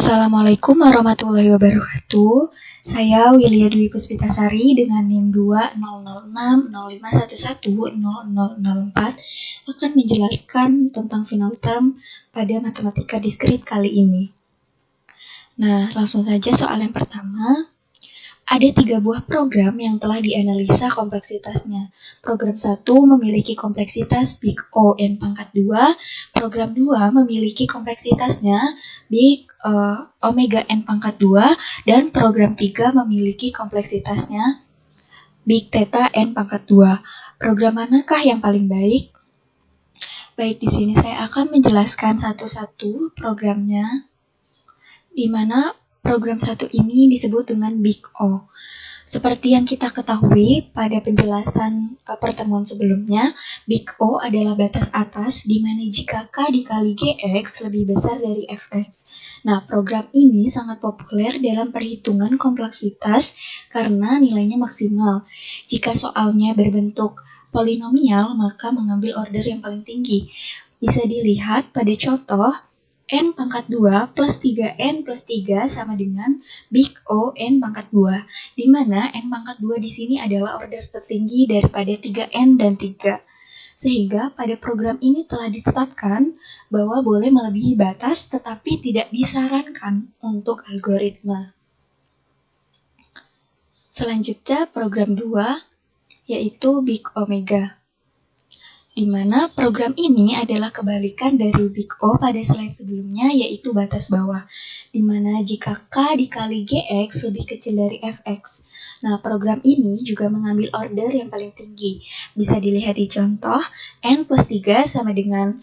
Assalamualaikum warahmatullahi wabarakatuh. Saya Willia Dwi Puspitasari dengan NIM 2006050110004 akan menjelaskan tentang final term pada matematika diskrit kali ini. Nah, langsung saja soal yang pertama. Ada 3 buah program yang telah dianalisa kompleksitasnya. Program 1 memiliki kompleksitas big O n pangkat 2, program 2 memiliki kompleksitasnya big omega n pangkat 2, dan program 3 memiliki kompleksitasnya big theta n pangkat 2. Program manakah yang paling baik? Baik, di sini saya akan menjelaskan satu-satu programnya, di mana program 1 ini disebut dengan Big O. Seperti yang kita ketahui pada penjelasan pertemuan sebelumnya, Big O adalah batas atas di mana jika K dikali Gx lebih besar dari Fx. Nah, program ini sangat populer dalam perhitungan kompleksitas karena nilainya maksimal. Jika soalnya berbentuk polinomial, maka mengambil order yang paling tinggi. Bisa dilihat pada contoh n pangkat 2 plus 3n plus 3 sama dengan big O n pangkat 2, di mana n pangkat 2 di sini adalah order tertinggi daripada 3n dan 3. Sehingga pada program ini telah ditetapkan bahwa boleh melebihi batas tetapi tidak disarankan untuk algoritma. Selanjutnya program 2 yaitu big omega, di mana program ini adalah kebalikan dari Big O pada slide sebelumnya, yaitu batas bawah, di mana jika K dikali Gx lebih kecil dari Fx. Nah, program ini juga mengambil order yang paling tinggi. Bisa dilihat di contoh, n plus 3 sama dengan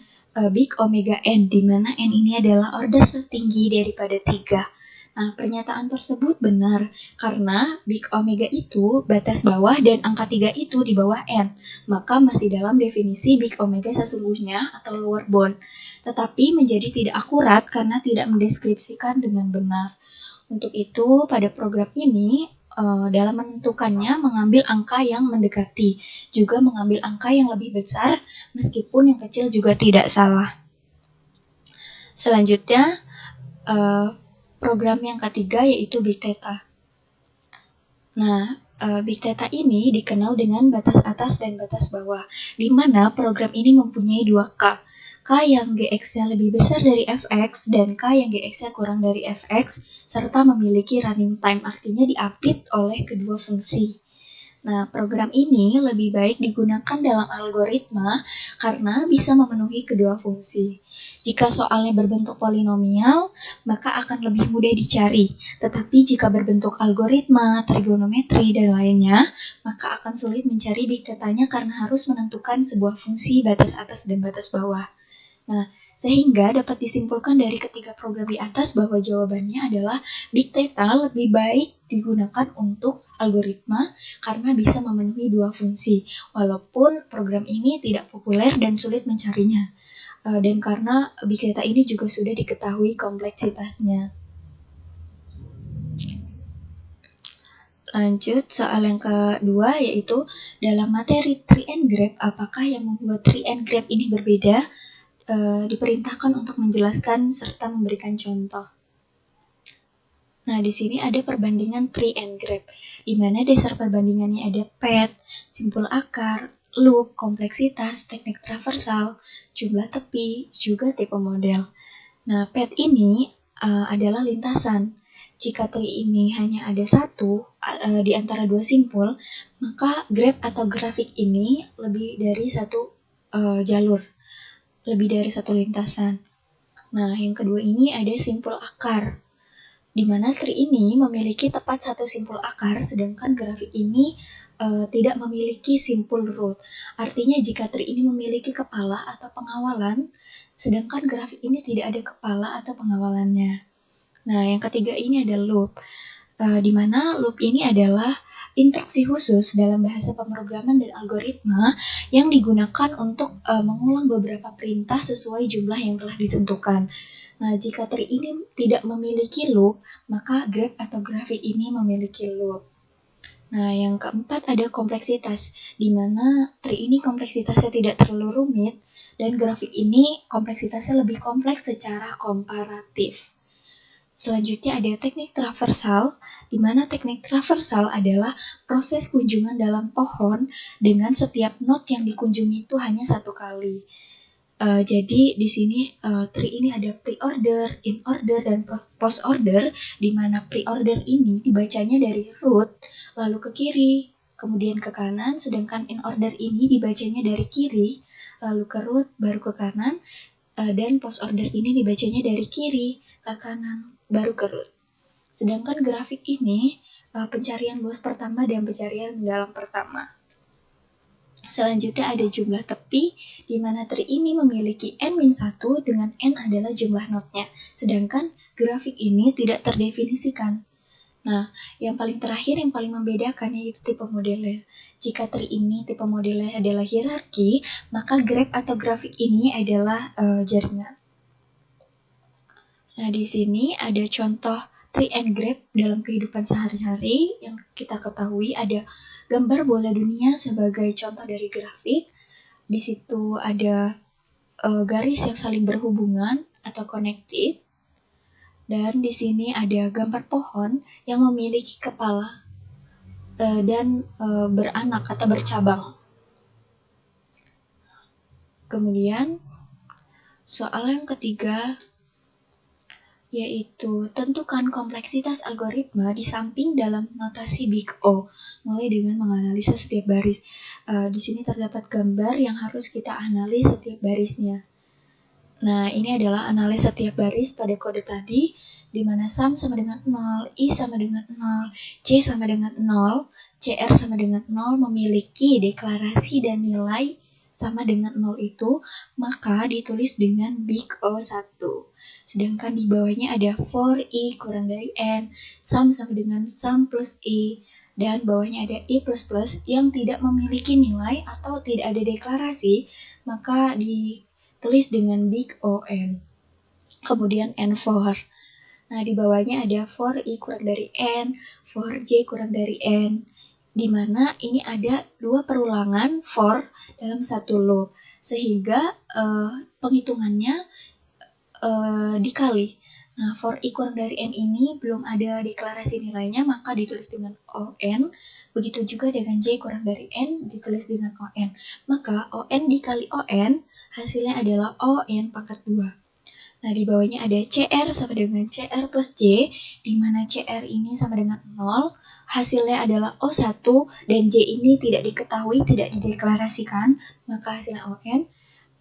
Big Omega n, di mana n ini adalah order tertinggi daripada 3. Nah, pernyataan tersebut benar karena Big Omega itu batas bawah dan angka 3 itu di bawah n, maka masih dalam definisi Big Omega sesungguhnya atau lower bound, tetapi menjadi tidak akurat karena tidak mendeskripsikan dengan benar. Untuk itu, pada program ini dalam menentukannya mengambil angka yang mendekati, juga mengambil angka yang lebih besar meskipun yang kecil juga tidak salah. Selanjutnya, program yang ketiga yaitu Big Theta. Nah, Big Theta ini dikenal dengan batas atas dan batas bawah, di mana program ini mempunyai 2 K. K yang Gx-nya lebih besar dari Fx dan K yang Gx-nya kurang dari Fx, serta memiliki running time, artinya diapit oleh kedua fungsi. Nah, program ini lebih baik digunakan dalam algoritma karena bisa memenuhi kedua fungsi. Jika soalnya berbentuk polinomial, maka akan lebih mudah dicari. Tetapi jika berbentuk algoritma, trigonometri, dan lainnya, maka akan sulit mencari big theta-nya karena harus menentukan sebuah fungsi batas atas dan batas bawah. Nah, sehingga dapat disimpulkan dari ketiga program di atas bahwa jawabannya adalah Big Theta lebih baik digunakan untuk algoritma karena bisa memenuhi dua fungsi, walaupun program ini tidak populer dan sulit mencarinya. Dan karena Big Theta ini juga sudah diketahui kompleksitasnya. Lanjut, soal yang kedua yaitu dalam materi tree and graph, apakah yang membuat tree and graph ini berbeda? Diperintahkan untuk menjelaskan serta memberikan contoh. Nah, di sini ada perbandingan tree and graph, di mana dasar perbandingannya ada pad, simpul akar, loop, kompleksitas, teknik traversal, jumlah tepi, juga tipe model. Nah, pad ini adalah lintasan. Jika tree ini hanya ada satu di antara dua simpul, maka graph atau grafik ini lebih dari satu jalur, lebih dari satu lintasan. Nah, yang kedua ini ada simpul akar, di mana tree ini memiliki tepat satu simpul akar, sedangkan grafik ini tidak memiliki simpul root. Artinya jika tree ini memiliki kepala atau pengawalan, sedangkan grafik ini tidak ada kepala atau pengawalannya. Nah, yang ketiga ini ada loop, di mana loop ini adalah instruksi khusus dalam bahasa pemrograman dan algoritma yang digunakan untuk mengulang beberapa perintah sesuai jumlah yang telah ditentukan. Nah, jika tree ini tidak memiliki loop, maka graph atau grafik ini memiliki loop. Nah, yang keempat ada kompleksitas, di mana tree ini kompleksitasnya tidak terlalu rumit, dan grafik ini kompleksitasnya lebih kompleks secara komparatif. Selanjutnya ada teknik traversal, di mana teknik traversal adalah proses kunjungan dalam pohon dengan setiap not yang dikunjungi itu hanya satu kali. Jadi di sini tree ini ada pre-order, in-order, dan post-order, di mana pre-order ini dibacanya dari root lalu ke kiri, kemudian ke kanan, sedangkan in-order ini dibacanya dari kiri lalu ke root baru ke kanan, dan post-order ini dibacanya dari kiri ke kanan baru ke root. Sedangkan grafik ini pencarian luas pertama dan pencarian mendalam pertama. Selanjutnya ada jumlah tepi, di mana tree ini memiliki n-1 dengan n adalah jumlah notnya. Sedangkan grafik ini tidak terdefinisikan. Nah, yang paling terakhir yang paling membedakan yaitu tipe modelnya. Jika tree ini tipe modelnya adalah hierarki, maka graph atau grafik ini adalah jaringan. Nah, di sini ada contoh tree and graph dalam kehidupan sehari-hari. Yang kita ketahui ada gambar bola dunia sebagai contoh dari grafik. Di situ ada garis yang saling berhubungan atau connected. Dan di sini ada gambar pohon yang memiliki kepala dan beranak atau bercabang. Kemudian soal yang ketiga yaitu tentukan kompleksitas algoritma di samping dalam notasi Big O, mulai dengan menganalisa setiap baris. Di sini terdapat gambar yang harus kita analis setiap barisnya. Nah, ini adalah analis setiap baris pada kode tadi, di mana sum sama dengan 0, I sama dengan 0, C sama dengan 0, CR sama dengan 0 memiliki deklarasi dan nilai sama dengan 0 itu, maka ditulis dengan Big O1. Sedangkan di bawahnya ada for I kurang dari N, sum sama dengan sum plus I, dan bawahnya ada I plus plus yang tidak memiliki nilai atau tidak ada deklarasi, maka ditulis dengan big O-N. Kemudian N4. Nah, di bawahnya ada for I kurang dari N, for J kurang dari N, di mana ini ada dua perulangan for dalam satu loop, sehingga penghitungannya dikali. Nah, for I kurang dari N ini belum ada deklarasi nilainya, maka ditulis dengan ON. Begitu juga dengan J kurang dari N, ditulis dengan ON. Maka ON dikali ON, hasilnya adalah ON pangkat 2. Nah, di bawahnya ada CR sama dengan CR plus J, di mana CR ini sama dengan 0, hasilnya adalah O1, dan J ini tidak diketahui, tidak dideklarasikan, maka hasilnya ON.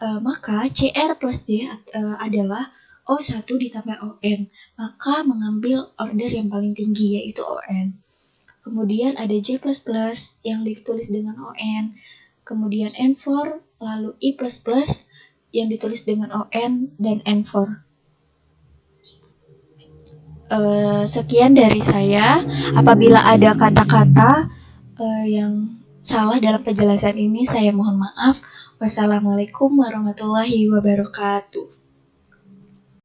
Maka CR plus J adalah O1 ditambah ON, maka mengambil order yang paling tinggi yaitu ON. Kemudian ada J++ yang ditulis dengan ON, kemudian N4, lalu I++ yang ditulis dengan ON, dan N4. Sekian dari saya. Apabila ada kata-kata yang salah dalam penjelasan ini, saya mohon maaf. Wassalamualaikum warahmatullahi wabarakatuh.